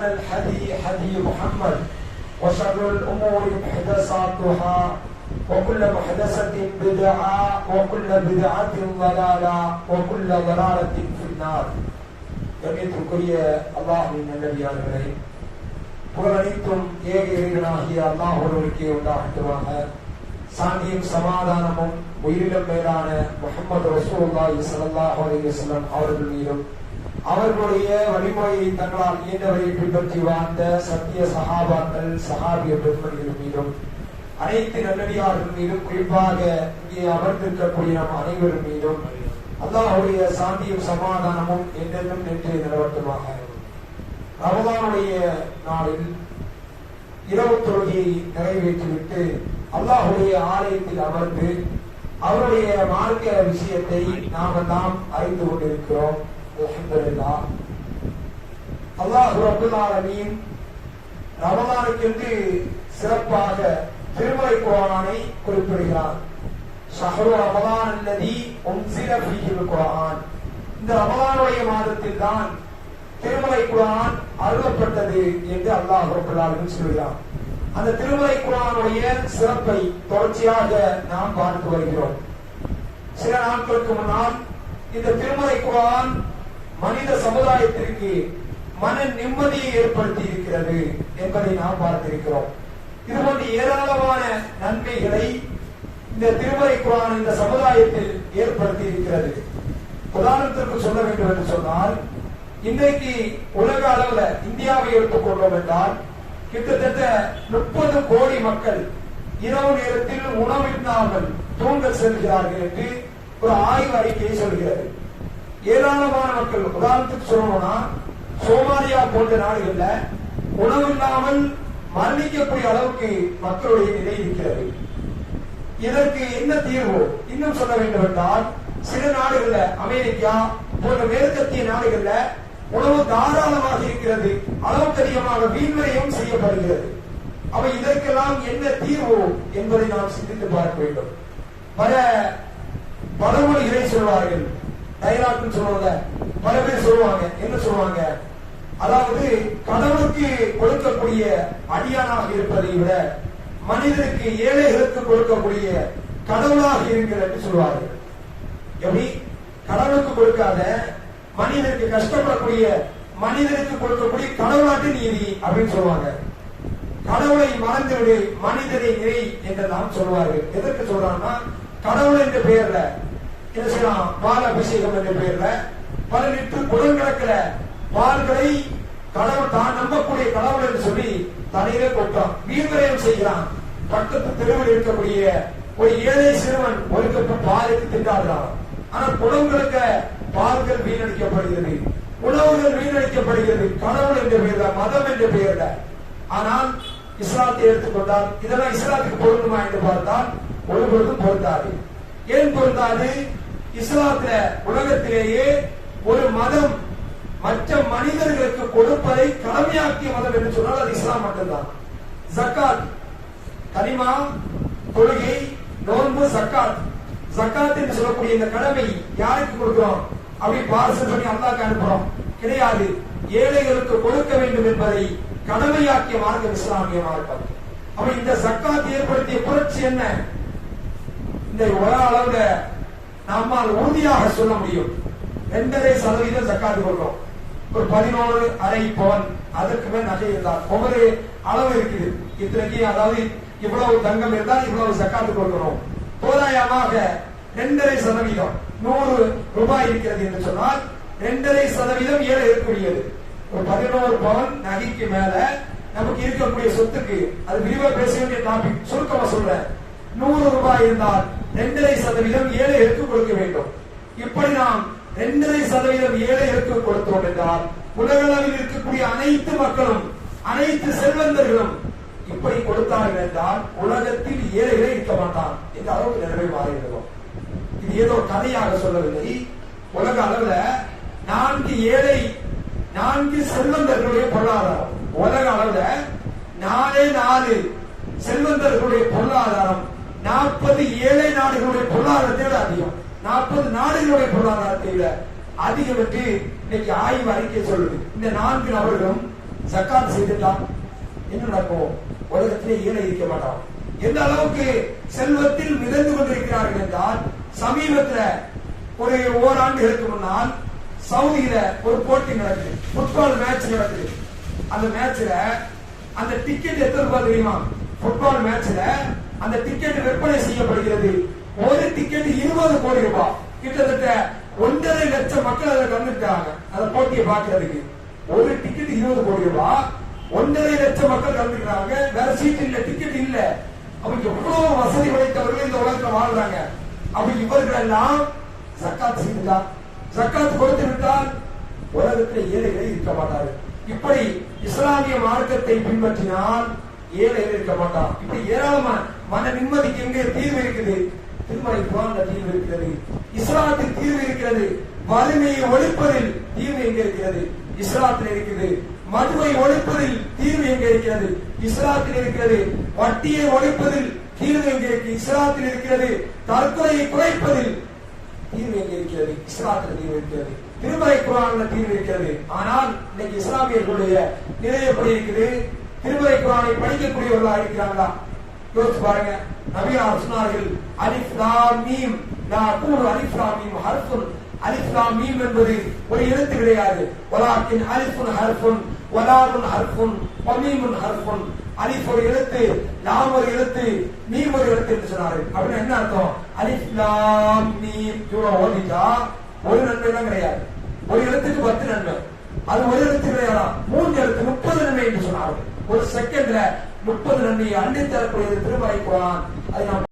الحدي حدي محمد وشر الأمور محدثاتها وكل محدثة بدعة وكل بدعة ضلالة وكل ضلالة في النار. கண்ணியத்திற்குரிய அல்லாஹ்வின் நல்லடியார்களே, புகழனைத்தும் ஏக இறைவனாகிய அல்லாஹ் ஒருவருக்கே உண்டாகட்டுமாக. சாந்தியும் சமாதானமும் உயிரிலும் மேலான முஹம்மது ரசூலுல்லாஹி ஸல்லல்லாஹு அலைஹி வஸல்லம் அவர்கள் மீதும் அவர்களுடைய வழிமுறையை தங்களால் இயன்றவரை பின்பற்றி வாழ்ந்த சத்திய சஹாபாக்கள் சஹாபிய பெருமக்கள் மீதும் அனைத்து நல்லடியார்கள் மீதும் குறிப்பாக இங்கே அமர்ந்திருக்கக்கூடிய நம் அனைவரும் மீதும் அல்லாஹ்வுடைய சாந்தியும் சமாதானமும் என்றென்றும் நின்று நிலவட்டுமாக. ரமதானுடைய நாளில் இரவு தொழுகையை நிறைவேற்றிவிட்டு அல்லாஹ்வுடைய ஆலயத்தில் அமர்ந்து அவருடைய மார்க்க விஷயத்தை நாம் எல்லாம் அறிந்து கொண்டிருக்கிறோம். அல்ஹம்துலில்லாஹ். அல்லாஹ் ரப்பல் ஆலமீன் ரமலானுக்கு சிறப்பாக திருமறை குர்ஆனை குறிப்பிடுகிறார். ஷஹ்ரு ரமலான் அல்லதி உன்சில ஃபீஹில் குர்ஆன். இந்த ரமலானுடைய மாதத்தில் தான் திருமறை குர்ஆன் அருளப்பட்டது என்று அல்லாஹ் ரப்பல் ஆலமீன் சொல்கிறார். அந்த திருமறை குர்ஆனுடைய சிறப்பை தொடர்ச்சியாக நாம் பார்த்து வருகிறோம். சில நாட்களுக்கு முன்னால் இந்த திருமறை குர்ஆன் மனித சமுதாயத்திற்கு மன நிம்மதியை ஏற்படுத்தி இருக்கிறது என்பதை நாம் பார்த்திருக்கிறோம். இதுபோன்ற ஏராளமான நன்மைகளை இந்த திருமறை குர்ஆன் இந்த சமுதாயத்தில் ஏற்படுத்தி இருக்கிறது. உதாரணத்திற்கு சொல்ல வேண்டும் என்று சொன்னால், இன்றைக்கு உலக அளவில் இந்தியாவை எடுத்துக்கொண்டோம் என்றால் கிட்டத்தட்ட 30 கோடி மக்கள் இரவு நேரத்தில் உணவில்லாமல் தூங்க செல்கிறார்கள் என்று ஒரு ஆய்வு அறிக்கை சொல்கிறது. ஏராளமான மக்கள், உதாரணத்துக்கு சொல்லணும்னா சோமாலியா போன்ற நாடுகள்ல உணவு இல்லாமல் மரணிக்கக்கூடிய அளவுக்கு மக்களுடைய நிலை இருக்கிறது. இதற்கு என்ன தீர்வு? இன்னும் சொல்ல வேண்டும் என்றால், சில நாடுகள்ல அமெரிக்கா போன்ற மேற்கத்திய நாடுகள்ல உணவு தாராளமாக இருக்கிறது, அளவுக்கு அதிகமாக வீண்வரையும் செய்யப்படுகிறது. அவை இதற்கெல்லாம் என்ன தீர்வு என்பதை நாம் சிந்தித்து பார்க்க வேண்டும். பல பழமொழிகளை சொல்வார்கள், டைலாக்னு சொல்லுவாங்க. பல பேர் சொல்லுவாங்க, என்ன சொல்லுவாங்க, அதாவது கடவுளுக்கு கொடுக்கக்கூடிய அடியானாக இருப்பதை விட மனிதருக்கு ஏழைகளுக்கு கொடுக்கக்கூடிய கடவுளாக இருக்கிறது என்று சொல்வார்கள். எப்படி? கடவுளுக்கு கொடுக்காத மனிதருக்கு கஷ்டப்படக்கூடிய மனிதருக்கு கொடுக்கக்கூடிய கடவுளாட்டு நீதி அப்படின்னு சொல்லுவாங்க. கடவுளை மறந்துவிடு மனிதரை நிறை என்றெல்லாம் சொல்வார்கள். எதற்கு சொல்றாங்கன்னா, கடவுள் என்ற பெயர்ல என்ன செய்யலாம், பால் அபிஷேகம் என்ற பெயர்ல பல லிட்டர் குடம் கிடக்கிற பால்களை கடவுள் தான் நம்பக்கூடிய கடவுள் என்று சொல்லி தலையிலே கொட்டான், வீண்வரையம் செய்கிறான். பக்கத்து தெருவில் இருக்கக்கூடிய ஒரு ஏழை சிறுவன் ஒரு கப்பு பாலுக்கு திண்டாடுறான். ஆனா குடங்களுக்கு பால்கள் வீணடிக்கப்படுகிறது, உணவுகள் வீணடிக்கப்படுகிறது, கடவுள் என்ற பெயர்ல, மதம் என்ற பெயர்ல. ஆனால் இஸ்லாத்தை எடுத்துக்கொண்டால் இதெல்லாம் இஸ்லாத்துக்கு பொருந்துமா என்று பார்த்தால் ஒருபொழுதும் பொருந்தாது. ஏன் பொருந்தாது? இஸ்லாத்துல உலகத்திலேயே ஒரு மதம் மற்ற மனிதர்களுக்கு கொடுப்பதை கடமையாக்கிய மதம் என்று சொன்னால் அது இஸ்லாம் மட்டும்தான். ஜக்காத், கலிமா, தொழுகை, நோன்பு, ஜக்காத். ஜக்காத் என்று சொல்லக்கூடிய இந்த கடமை யாருக்கு கொடுக்கிறோம்? அப்படி பார்சல் பண்ணி அல்லாஹ்க்கு அனுப்புறோம்? கிடையாது. ஏழைகளுக்கு கொடுக்க வேண்டும் என்பதை கடமையாக்கிய மார்க்கம் இஸ்லாமிய மார்க்கம். அப்ப இந்த ஜக்காத் ஏற்படுத்திய புரட்சி என்ன? இந்த உலக அளவுல நம்மால் உறுதியாக சொல்ல முடியும், 2.5% ஜக்காத் கொடுக்கிறோம். ஒரு 11.5 பவன் அதற்கு மேல் நகை இருந்தால் ஒவ்வொரு அளவு இருக்குது. இத்தனைக்கு அதாவது இவ்வளவு தங்கம் இருந்தால் இவ்வளவு ஜக்காத்து கொடுக்கணும். தோராயமாக 2.5%, 100 ரூபாய் இருக்கிறது என்று சொன்னால் 2.5% ஏழை இருக்கக்கூடியது. ஒரு 11 பவன் நகைக்கு மேல நமக்கு இருக்கக்கூடிய சொத்துக்கு, அது விரிவா பேச வேண்டிய டாபிக், சுருக்கமா சொல்றேன். 100 ரூபாய் இருந்தால் 2.5% ஏழைகளுக்கு கொடுக்க வேண்டும். இப்படி நாம் 2.5% ஏழைகளுக்கு கொடுத்தோம் என்றால் உலகளவில் இருக்கக்கூடிய அனைத்து மக்களும் அனைத்து செல்வந்தர்களும் இப்படி கொடுத்தார்கள் என்றால் உலகத்தில் ஏழைகளே இருக்க மாட்டான் என்ற அளவுக்கு நிலைமை மாறிவிடும். இது ஏதோ கதையாக சொல்லவில்லை. உலக அளவுல 4 ஏழை 4 செல்வந்தர்களுடைய பொருளாதாரம், உலக அளவுல 4 செல்வந்தர்களுடைய பொருளாதாரம் 40 ஏழை நாடுகளுடைய பொருளாதாரத்தை விட அதிகம். 40 நாடுகளுடைய பொருளாதாரத்தை விட அதிகம் என்று இன்னைக்கு ஆய்வு அறிக்கை சொல்லுது. இந்த 4 நபர்களும் ஜக்காத் செய்துட்டான் என்ன நடக்கும்? உலகத்திலே ஏழை இருக்க மாட்டான். எந்த அளவுக்கு செல்வத்தில் மிதந்து கொண்டிருக்கிறார்கள் என்றால், சமீபத்தில் ஒரு ஓராண்டுகளுக்கு முன்னால் சவுதியில ஒரு போட்டி நடக்குது, ஃபுட்பால் மேட்ச் நடக்குது. அந்த மேட்ச்ல அந்த டிக்கெட் எத்தனை ரூபாய் தெரியுமா? ஃபுட்பால் மேட்ச்ல அந்த டிக்கெட் விற்பனை செய்யப்படுகிறது. ஒரு டிக்கெட் 20 கோடி ரூபாய். கிட்டத்தட்ட 1.5 லட்சம் மக்கள் அதில் கலந்துட்டாங்க. அந்த போட்டியை பார்க்கறதுக்கு ஒரு டிக்கெட் 20 கோடி ரூபாய். 1.5 லட்சம் மக்கள் கலந்துக்கிறாங்க. வேற சீட் இல்ல, டிக்கெட் இல்ல. அவங்க எவ்வளவு வசதி படைத்தவர்கள் இந்த உலகத்துல வாழ்றாங்க. அப்ப இவர்கள் எல்லாம் ஜக்காத் செய்தால், ஜக்காத் கொடுத்து விட்டால் உலகத்தில் ஏழைகளை இருக்க மாட்டார்கள். இப்படி இஸ்லாமிய மார்க்கத்தை பின்பற்றினால் ஏழைகள் இருக்க மாட்டான். இப்படி ஏராளமான மன நிம்மதிக்கு எங்கே தீர்வு இருக்குது? திருமலை குர்ஆன்ல தீர்வு இருக்கிறது. இஸ்லாத்தில் தீர்வு இருக்கிறது. வறுமையை ஒழிப்பதில் தீர்வு எங்க இருக்கிறது? இஸ்லாத்தில் இருக்குது. மதுவை ஒழிப்பதில் தீர்வு எங்க இருக்கிறது? இஸ்லாத்தில் இருக்கிறது. வட்டியை ஒழிப்பதில் தீர்வு எங்க இருக்கு? இஸ்லாத்தில் இருக்கிறது. தற்கொலையை குறைப்பதில் தீர்வு எங்க இருக்கிறது? இஸ்லாத்தில் தீர்வு இருக்கிறது. திருமலை குர்ஆன்ல தீர்வு இருக்கிறது. ஆனால் இன்னைக்கு இஸ்லாமியர்களுடைய நிலை எப்படி இருக்குது? திருமலை குர்ஆனை படிக்கக்கூடியவர்களா இருக்கிறாங்களா? யோசிச்சு பாருங்க. நபியார் சொன்னார்கள், அலிஃப் லாம் மீம் லா கூல் அலிஃப் லாம் மீம் ஹர்ஃபுன். அலிஃப் லாம் மீம் என்பது ஒரு எழுத்து கிடையாது. வலாக்கின் அலிஃபுன் ஹர்ஃபுன் வலாமுன் ஹர்ஃபுன் வமீமுன் ஹர்ஃபுன். அலிஃப் ஒரு எழுத்து, லாம் ஒரு எழுத்து, மீம் ஒரு எழுத்து என்று சொன்னார்கள். அப்படின்னா என்ன அர்த்தம்? அலிஃப் லாம் மீம் இவ்வளவு ஓதிட்டா ஒரு நன்மை தான் கிடையாது. ஒரு எழுத்துக்கு 10 நன்மை. அது ஒரு எழுத்து கிடையாதா? 3 எழுத்து 30 நன்மை என்று சொன்னார்கள். ஒரு செகண்ட்ல 30 நன்மையை அள்ளி தரக்கூடியது திருமலை குர்ஆன். அதை நாம்